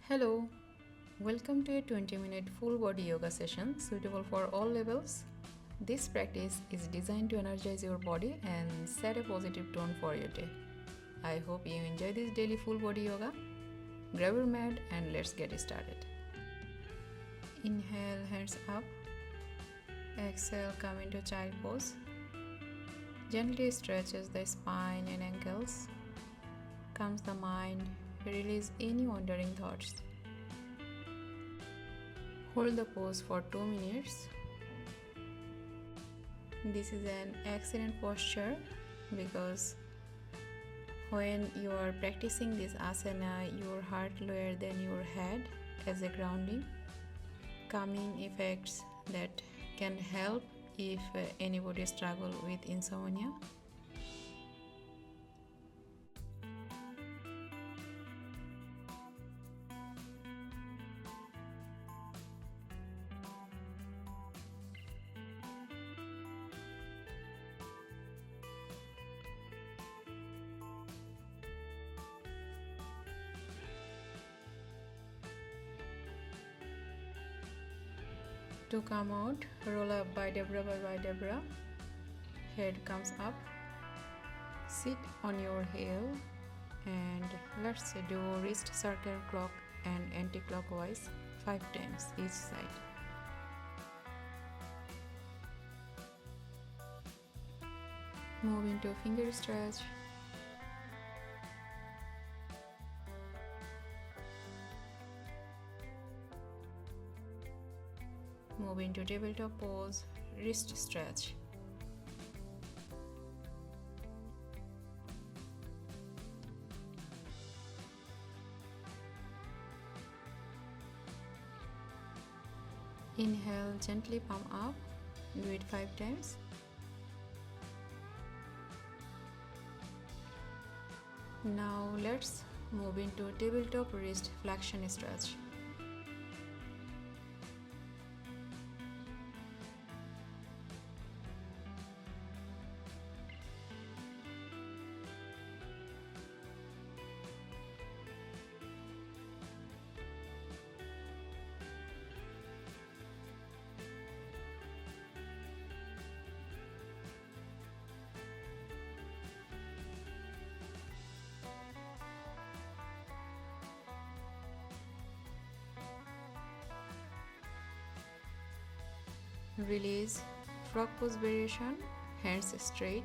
Hello, welcome to a 20-minute full body yoga session suitable for all levels. This practice is designed to energize your body and set a positive tone for your day. I hope you enjoy this daily full body yoga. Grab your mat and let's get started. Inhale, hands up. Exhale, come into child pose. Gently stretches the spine and ankles. Calms the mind. Release any wandering thoughts. Hold the pose for 2 minutes. This is an excellent posture because when you are practicing this asana, your heart lower than your head as a grounding, calming effects that can help if anybody struggle with insomnia. To come out, roll up vertebra by vertebra. Head comes up. Sit on your heel and let's do wrist circle clock and anti-clockwise 5 times each side. Move into finger stretch. Move into tabletop pose, wrist stretch. Inhale, gently palm up, do it 5 times. Now let's move into tabletop wrist flexion stretch. Release, frog pose variation, hands straight.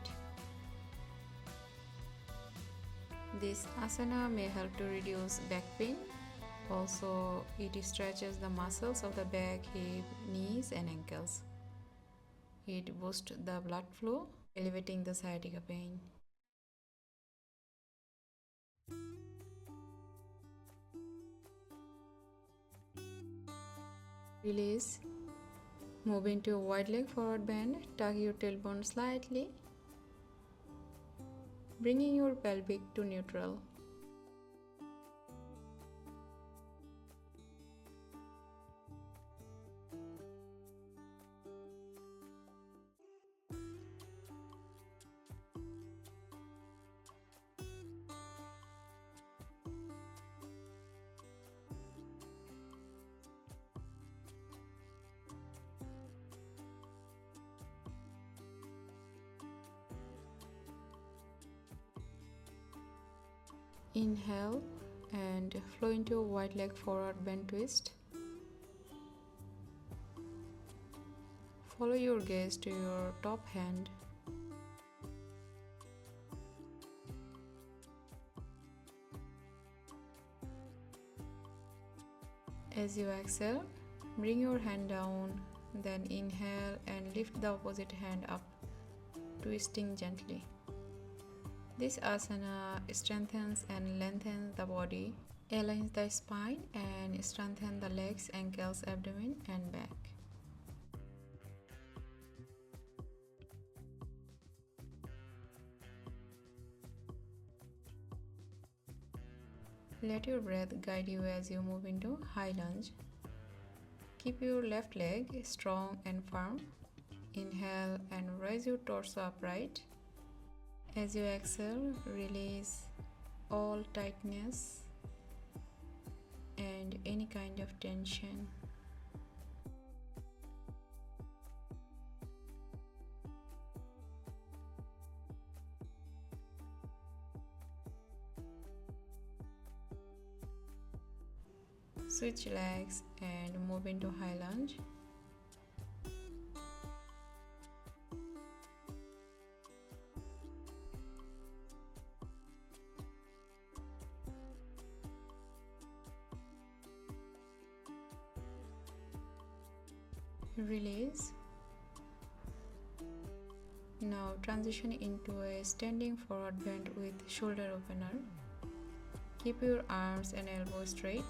This asana may help to reduce back pain. Also, it stretches the muscles of the back, hip, knees and ankles. It boosts the blood flow, elevating the sciatica pain. Release. Move into a wide leg forward bend, tuck your tailbone slightly, bringing your pelvic to neutral. Inhale and flow into a wide leg forward bend twist. Follow your gaze to your top hand. As you exhale, bring your hand down, then inhale and lift the opposite hand up, twisting gently. This asana strengthens and lengthens the body, aligns the spine and strengthens the legs, ankles, abdomen and back. Let your breath guide you as you move into high lunge. Keep your left leg strong and firm. Inhale and raise your torso upright. As you exhale, release all tightness and and any kind of tension. Switch legs and move into high lunge. Release. Now transition into a standing forward bend with shoulder opener. Keep your arms and elbows straight.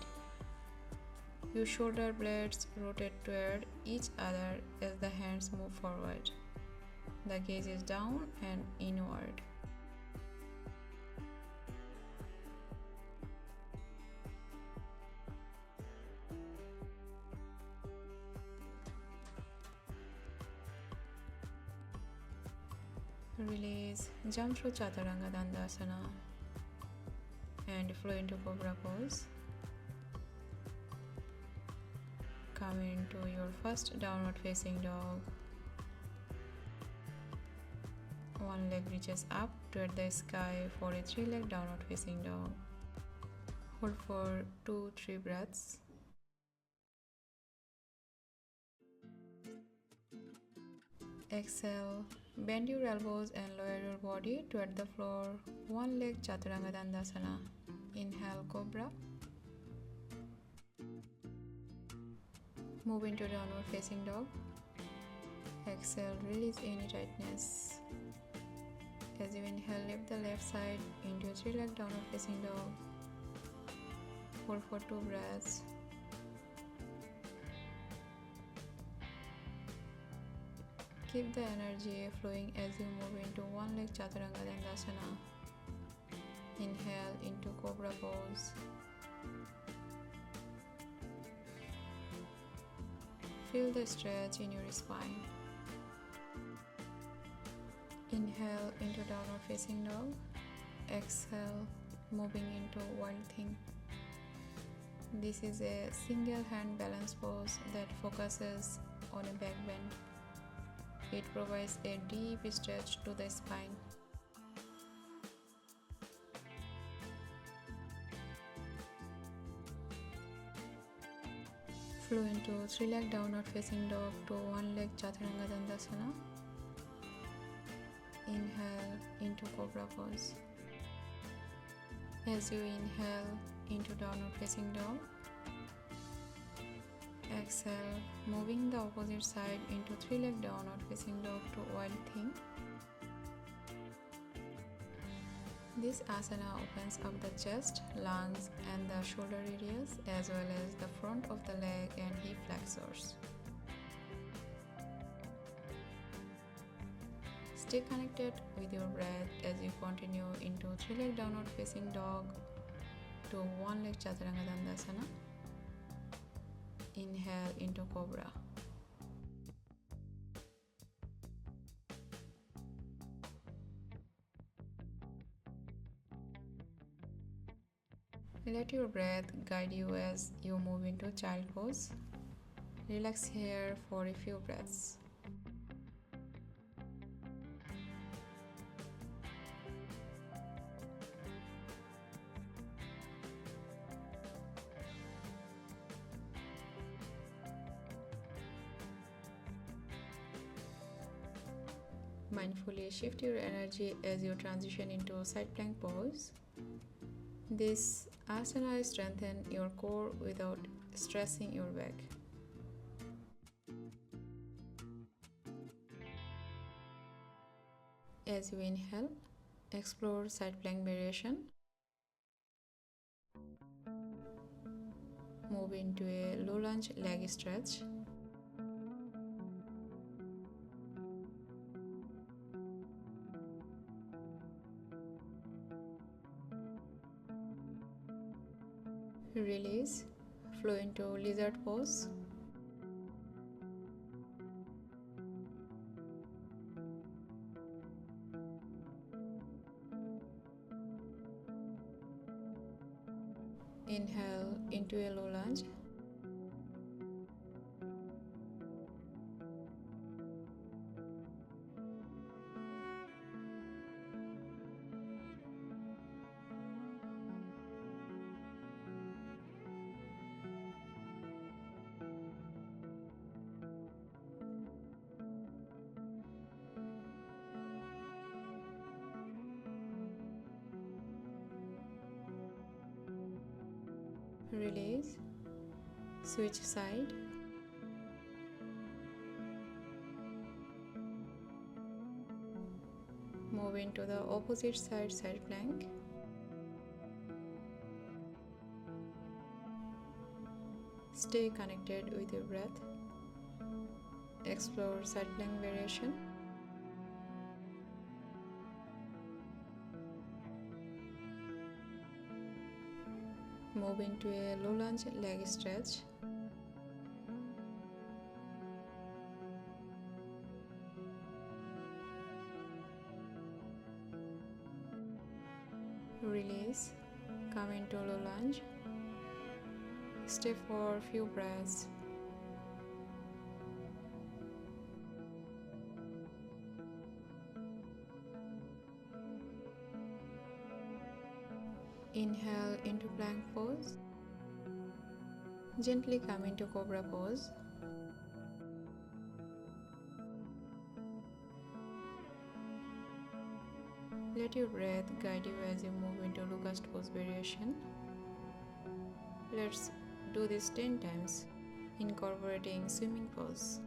Your shoulder blades rotate toward each other as the hands move forward. The gaze is down and inward. Release. Jump through Chaturanga Dandasana and flow into Cobra pose. Come into your first downward facing dog. One leg reaches up toward the sky for a 3-leg downward facing dog. Hold for 2-3 breaths. Exhale. Bend your elbows and lower your body toward the floor. 1-leg Chaturanga Dandasana. Inhale, Cobra. Move into downward facing dog. Exhale, release any tightness. As you inhale, lift the left side into a 3-leg downward facing dog. Hold for 2 breaths. Keep the energy flowing as you move into 1-leg Chaturanga Dandasana. Inhale into Cobra pose. Feel the stretch in your spine. Inhale into downward facing dog. Exhale, moving into wild thing. This is a single hand balance pose that focuses on a back bend. It provides a deep stretch to the spine. Flow into 3-leg downward facing dog to 1-leg Chaturanga Dandasana. Inhale into Cobra pose. As you inhale into downward facing dog, exhale, moving the opposite side into 3-leg downward facing dog to wild thing. This asana opens up the chest, lungs and the shoulder areas as well as the front of the leg and hip flexors. Stay connected with your breath as you continue into 3-leg downward facing dog to 1-leg Chaturanga Dandasana. Inhale into Cobra. Let your breath guide you as you move into child pose. Relax here for a few breaths. Mindfully shift your energy as you transition into side plank pose. This asana strengthens your core without stressing your back. As you inhale, explore side plank variation. Move into a low lunge leg stretch. Release, flow into lizard pose. Inhale into a low lunge. Release. Switch side. Move into the opposite side plank. Stay connected with your breath. Explore side plank variation. Move into a low lunge leg stretch. Release. Come into low lunge. Stay for a few breaths. Inhale into plank pose. Gently come into cobra pose. Let your breath guide you as you move into locust pose variation. Let's do this 10 times, incorporating swimming pose.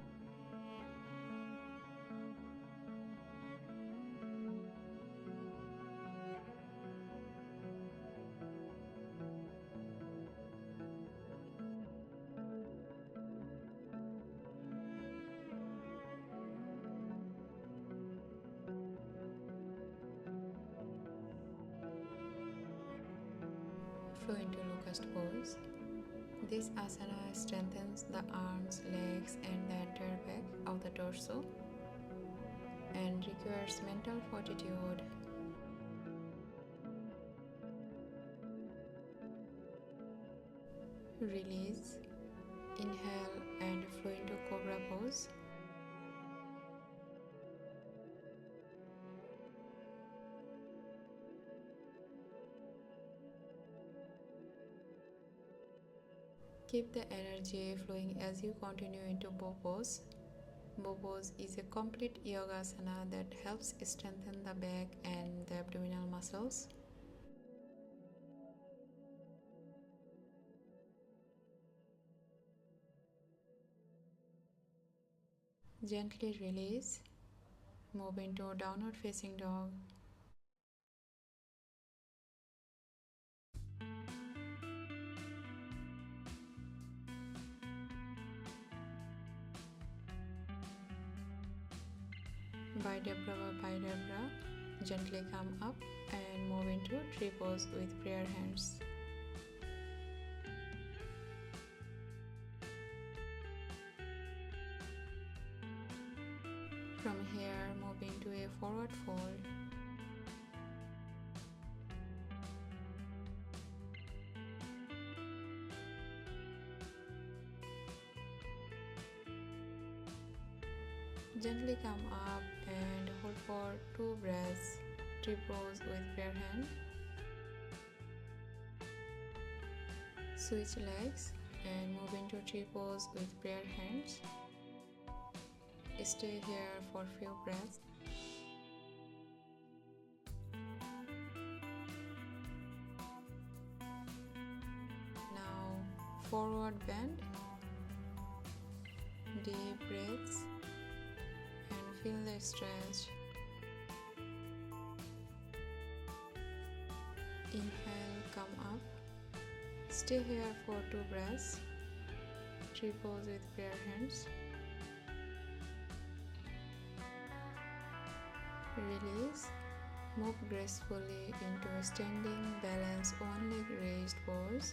Flow into locust pose. This asana strengthens the arms, legs, and the entire back of the torso and requires mental fortitude. Release. Inhale and flow into cobra pose. Keep the energy flowing as you continue into bow pose. Bow pose is a complete yoga asana that helps strengthen the back and the abdominal muscles. Gently release. Move into downward facing dog. Bidebra. Gently come up and move into tree pose with prayer hands. From here, move into a forward fold. Gently come up and hold for 2 breaths. Tree pose with prayer hand. Switch legs and move into tree pose with prayer hands. Stay here for few breaths. Now forward bend. Deep breaths and feel the stretch. Inhale, come up. Stay here for 2 breaths. Tree pose with prayer hands. Release. Move gracefully into a standing balance one leg raised pose.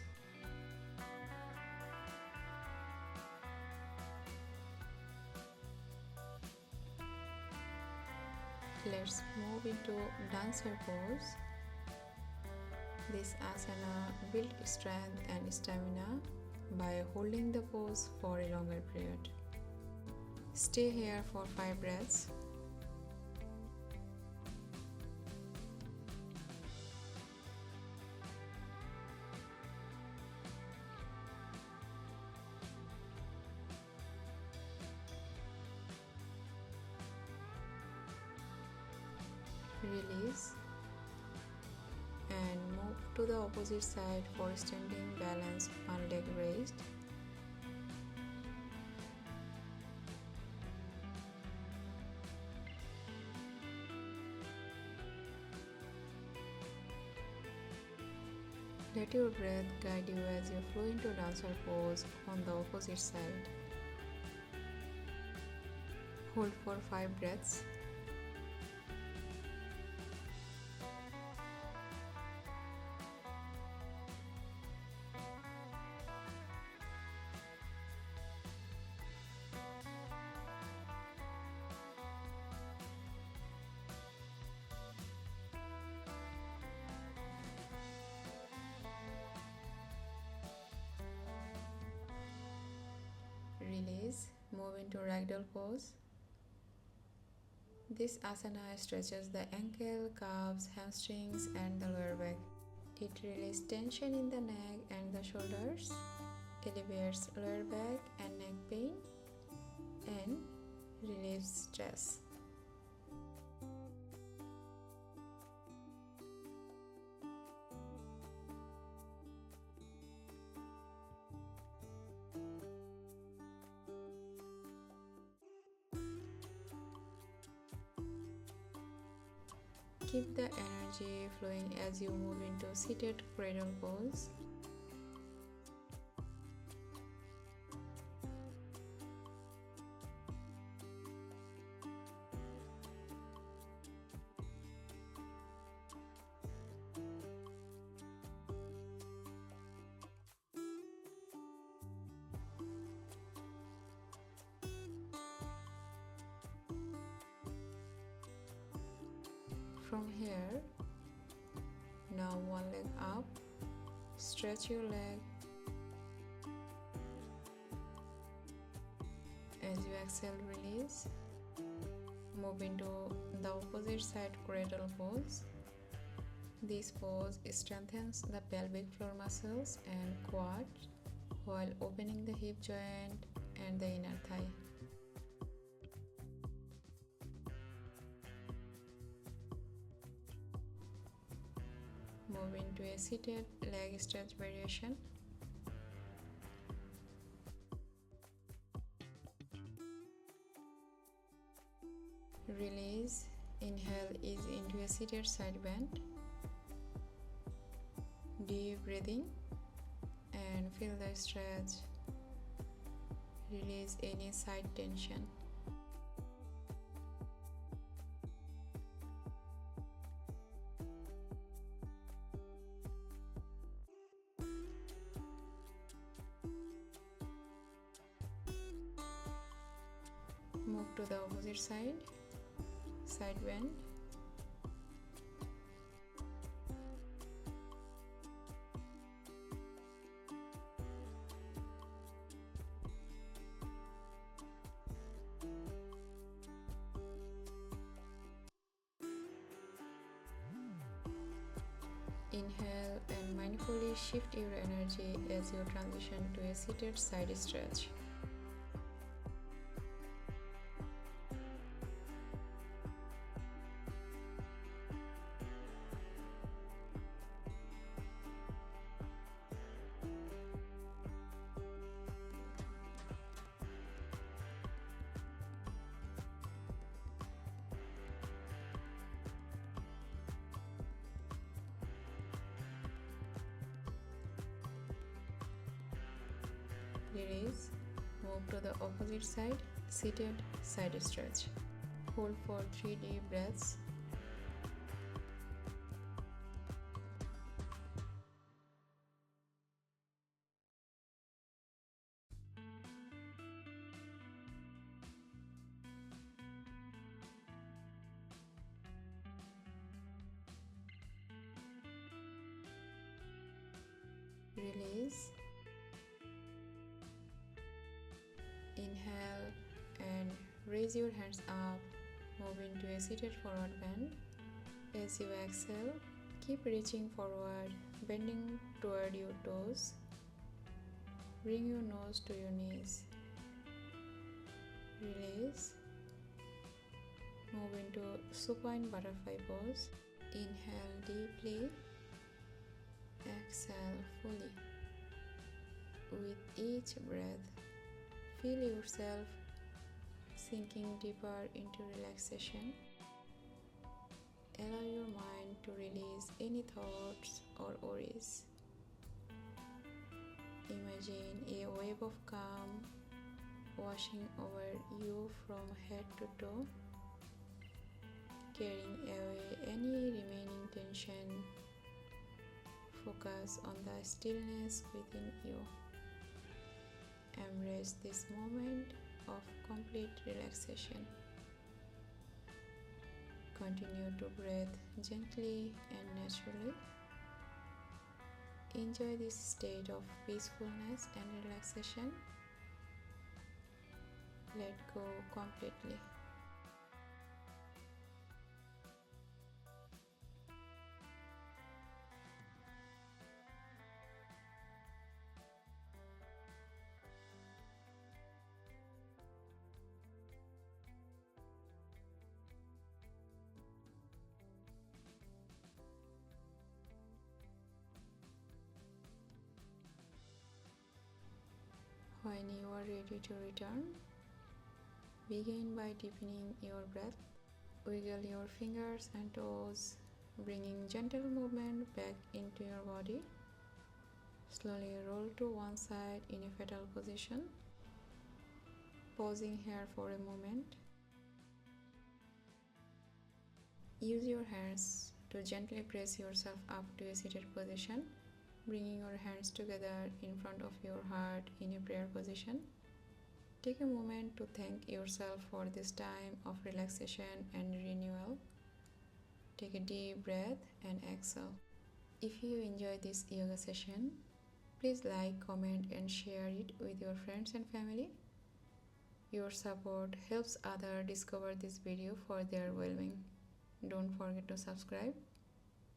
Let's move into dancer pose. This asana builds strength and stamina by holding the pose for a longer period. Stay here for 5 breaths. Release and move to the opposite side for standing balance, one leg raised. Let your breath guide you as you flow into dancer pose on the opposite side. Hold for 5 breaths. Release, move into ragdoll pose. This asana stretches the ankle, calves, hamstrings and the lower back. It releases tension in the neck and the shoulders, alleviates lower back and neck pain, and relieves stress. Keep the energy flowing as you move into seated cradle pose. From here, now one leg up, stretch your leg. As you exhale, release. Move into the opposite side cradle pose. This pose strengthens the pelvic floor muscles and quad while opening the hip joint and the inner thigh. Move into a seated leg stretch variation. Release, inhale, ease into a seated side bend. Deep breathing and feel the stretch. Release any side tension. Move to the opposite side bend. Inhale and mindfully shift your energy as you transition to a seated side stretch. Release, move to the opposite side, seated side stretch. Hold for 3 deep breaths. Release. Inhale and raise your hands up. Move into a seated forward bend. As you exhale, keep reaching forward, bending toward your toes. Bring your nose to your knees. Release. Move into supine butterfly pose. Inhale deeply. Exhale fully. With each breath, feel yourself sinking deeper into relaxation. Allow your mind to release any thoughts or worries. Imagine a wave of calm washing over you from head to toe, carrying away any remaining tension. Focus on the stillness within you. Embrace this moment of complete relaxation. Continue to breathe gently and naturally. Enjoy this state of peacefulness and relaxation. Let go completely. When you are ready to return, begin by deepening your breath. Wiggle your fingers and toes, bringing gentle movement back into your body. Slowly roll to one side in a fetal position. Pausing here for a moment. Use your hands to gently press yourself up to a seated position, bringing your hands together in front of your heart in a prayer position. Take a moment to thank yourself for this time of relaxation and renewal. Take a deep breath and exhale. If you enjoyed this yoga session, please like, comment, and share it with your friends and family. Your support helps others discover this video for their well-being. Don't forget to subscribe.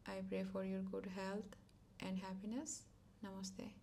I pray for your good health and happiness. Namaste.